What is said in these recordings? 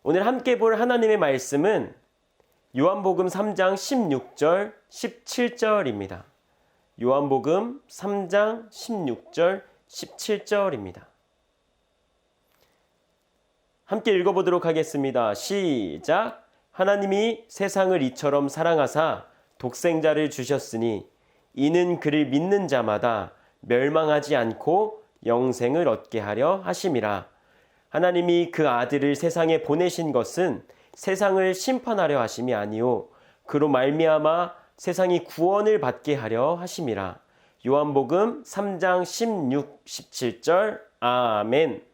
오늘 함께 볼 하나님의 말씀은 요한복음 3장 16절, 17절입니다. 요한복음 3장 16절, 17절입니다. 함께 읽어보도록 하겠습니다. 시작! 하나님이 세상을 이처럼 사랑하사 독생자를 주셨으니 이는 그를 믿는 자마다 멸망하지 않고 영생을 얻게 하려 하심이라. 하나님이 그 아들을 세상에 보내신 것은 세상을 심판하려 하심이 아니요 그로 말미암아 세상이 구원을 받게 하려 하심이라. 요한복음 3장 16, 17절. 아멘.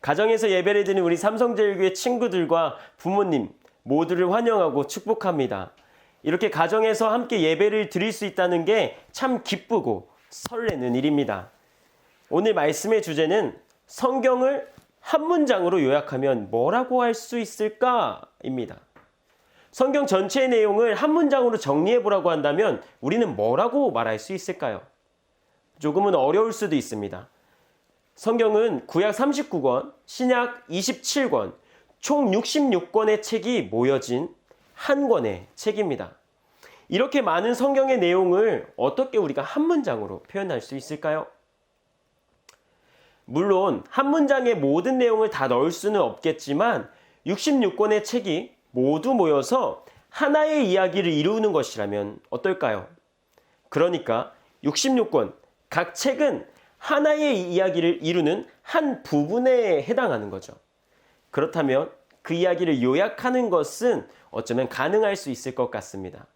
가정에서 예배를 드리는 우리 삼성제일교회 친구들과 부모님 모두를 환영하고 축복합니다. 이렇게 가정에서 함께 예배를 드릴 수 있다는 게 참 기쁘고 설레는 일입니다. 오늘 말씀의 주제는 성경을 한 문장으로 요약하면 뭐라고 할 수 있을까입니다. 성경 전체의 내용을 한 문장으로 정리해보라고 한다면 우리는 뭐라고 말할 수 있을까요? 조금은 어려울 수도 있습니다. 성경은 구약 39권, 신약 27권, 총 66권의 책이 모여진 한 권의 책입니다. 이렇게 많은 성경의 내용을 어떻게 우리가 한 문장으로 표현할 수 있을까요? 물론 한 문장에 모든 내용을 다 넣을 수는 없겠지만 66권의 책이 모두 모여서 하나의 이야기를 이루는 것이라면 어떨까요? 그러니까 66권, 각 책은 하나의 이야기를 이루는 한 부분에 해당하는 거죠. 그렇다면 그 이야기를 요약하는 것은 어쩌면 가능할 수 있을 것 같습니다.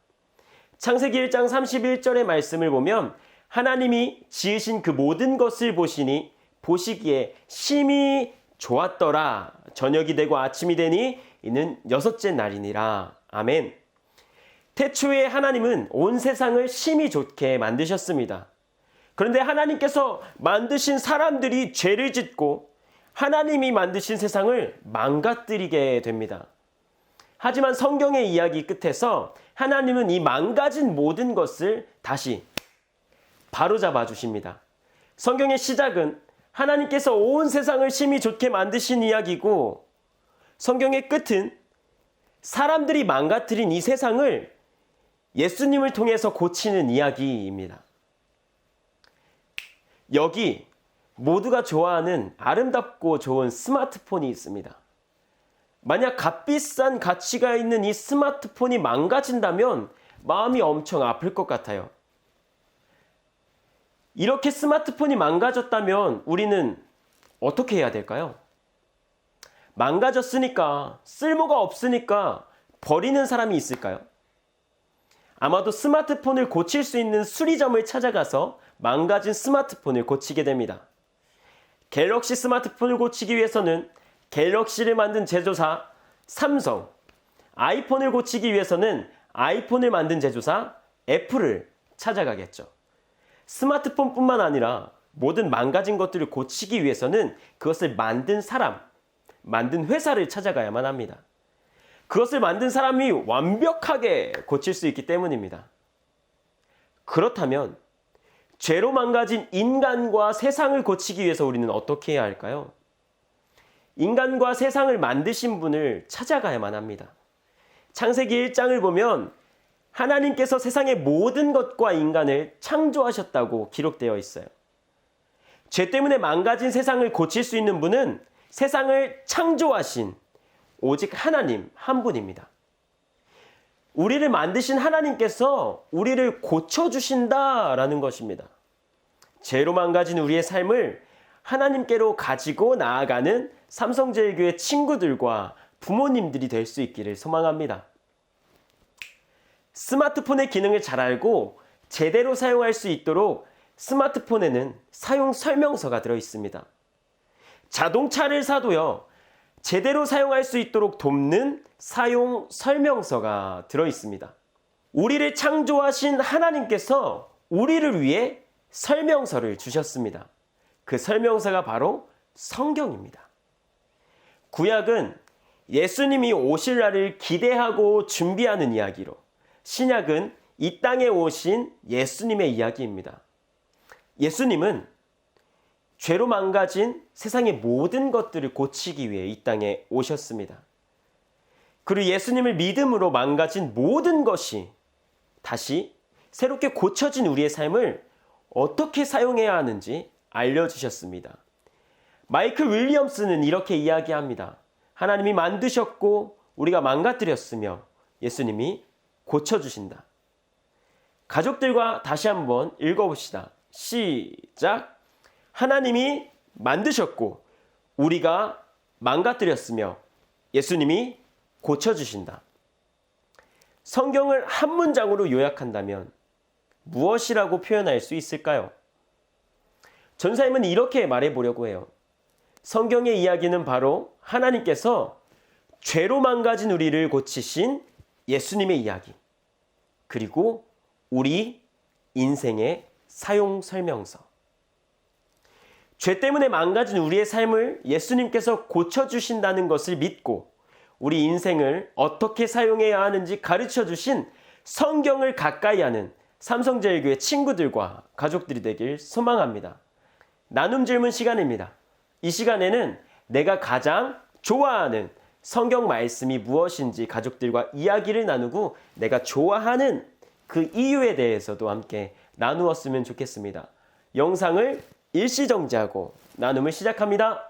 창세기 1장 31절의 말씀을 보면 하나님이 지으신 그 모든 것을 보시니 보시기에 심히 좋았더라. 저녁이 되고 아침이 되니 이는 여섯째 날이니라. 아멘. 태초에 하나님은 온 세상을 심히 좋게 만드셨습니다. 그런데 하나님께서 만드신 사람들이 죄를 짓고 하나님이 만드신 세상을 망가뜨리게 됩니다. 하지만 성경의 이야기 끝에서 하나님은 이 망가진 모든 것을 다시 바로잡아 주십니다. 성경의 시작은 하나님께서 온 세상을 심히 좋게 만드신 이야기고 성경의 끝은 사람들이 망가뜨린 이 세상을 예수님을 통해서 고치는 이야기입니다. 여기 모두가 좋아하는 아름답고 좋은 스마트폰이 있습니다. 만약 값비싼 가치가 있는 이 스마트폰이 망가진다면 마음이 엄청 아플 것 같아요. 이렇게 스마트폰이 망가졌다면 우리는 어떻게 해야 될까요? 망가졌으니까, 쓸모가 없으니까 버리는 사람이 있을까요? 아마도 스마트폰을 고칠 수 있는 수리점을 찾아가서 망가진 스마트폰을 고치게 됩니다. 갤럭시 스마트폰을 고치기 위해서는 갤럭시를 만든 제조사 삼성, 아이폰을 고치기 위해서는 아이폰을 만든 제조사 애플을 찾아가겠죠. 스마트폰뿐만 아니라 모든 망가진 것들을 고치기 위해서는 그것을 만든 사람, 만든 회사를 찾아가야만 합니다. 그것을 만든 사람이 완벽하게 고칠 수 있기 때문입니다. 그렇다면 죄로 망가진 인간과 세상을 고치기 위해서 우리는 어떻게 해야 할까요? 인간과 세상을 만드신 분을 찾아가야만 합니다. 창세기 1장을 보면 하나님께서 세상의 모든 것과 인간을 창조하셨다고 기록되어 있어요. 죄 때문에 망가진 세상을 고칠 수 있는 분은 세상을 창조하신 오직 하나님 한 분입니다. 우리를 만드신 하나님께서 우리를 고쳐주신다라는 것입니다. 죄로 망가진 우리의 삶을 하나님께로 가지고 나아가는 삼성제일교회 친구들과 부모님들이 될 수 있기를 소망합니다. 스마트폰의 기능을 잘 알고 제대로 사용할 수 있도록 스마트폰에는 사용 설명서가 들어 있습니다. 자동차를 사도요, 제대로 사용할 수 있도록 돕는 사용 설명서가 들어 있습니다. 우리를 창조하신 하나님께서 우리를 위해 설명서를 주셨습니다. 그 설명서가 바로 성경입니다. 구약은 예수님이 오실 날을 기대하고 준비하는 이야기로, 신약은 이 땅에 오신 예수님의 이야기입니다. 예수님은 죄로 망가진 세상의 모든 것들을 고치기 위해 이 땅에 오셨습니다. 그리고 예수님을 믿음으로 망가진 모든 것이 다시 새롭게 고쳐진 우리의 삶을 어떻게 사용해야 하는지 알려주셨습니다. 마이클 윌리엄스는 이렇게 이야기합니다. 하나님이 만드셨고 우리가 망가뜨렸으며 예수님이 고쳐주신다. 가족들과 다시 한번 읽어봅시다. 시작. 하나님이 만드셨고 우리가 망가뜨렸으며 예수님이 고쳐주신다. 성경을 한 문장으로 요약한다면 무엇이라고 표현할 수 있을까요? 전사님은 이렇게 말해보려고 해요. 성경의 이야기는 바로 하나님께서 죄로 망가진 우리를 고치신 예수님의 이야기, 그리고 우리 인생의 사용 설명서. 죄 때문에 망가진 우리의 삶을 예수님께서 고쳐주신다는 것을 믿고 우리 인생을 어떻게 사용해야 하는지 가르쳐주신 성경을 가까이 하는 삼성제일교회 친구들과 가족들이 되길 소망합니다. 나눔 질문 시간입니다. 이 시간에는 내가 가장 좋아하는 성경 말씀이 무엇인지 가족들과 이야기를 나누고 내가 좋아하는 그 이유에 대해서도 함께 나누었으면 좋겠습니다. 영상을 일시정지하고 나눔을 시작합니다.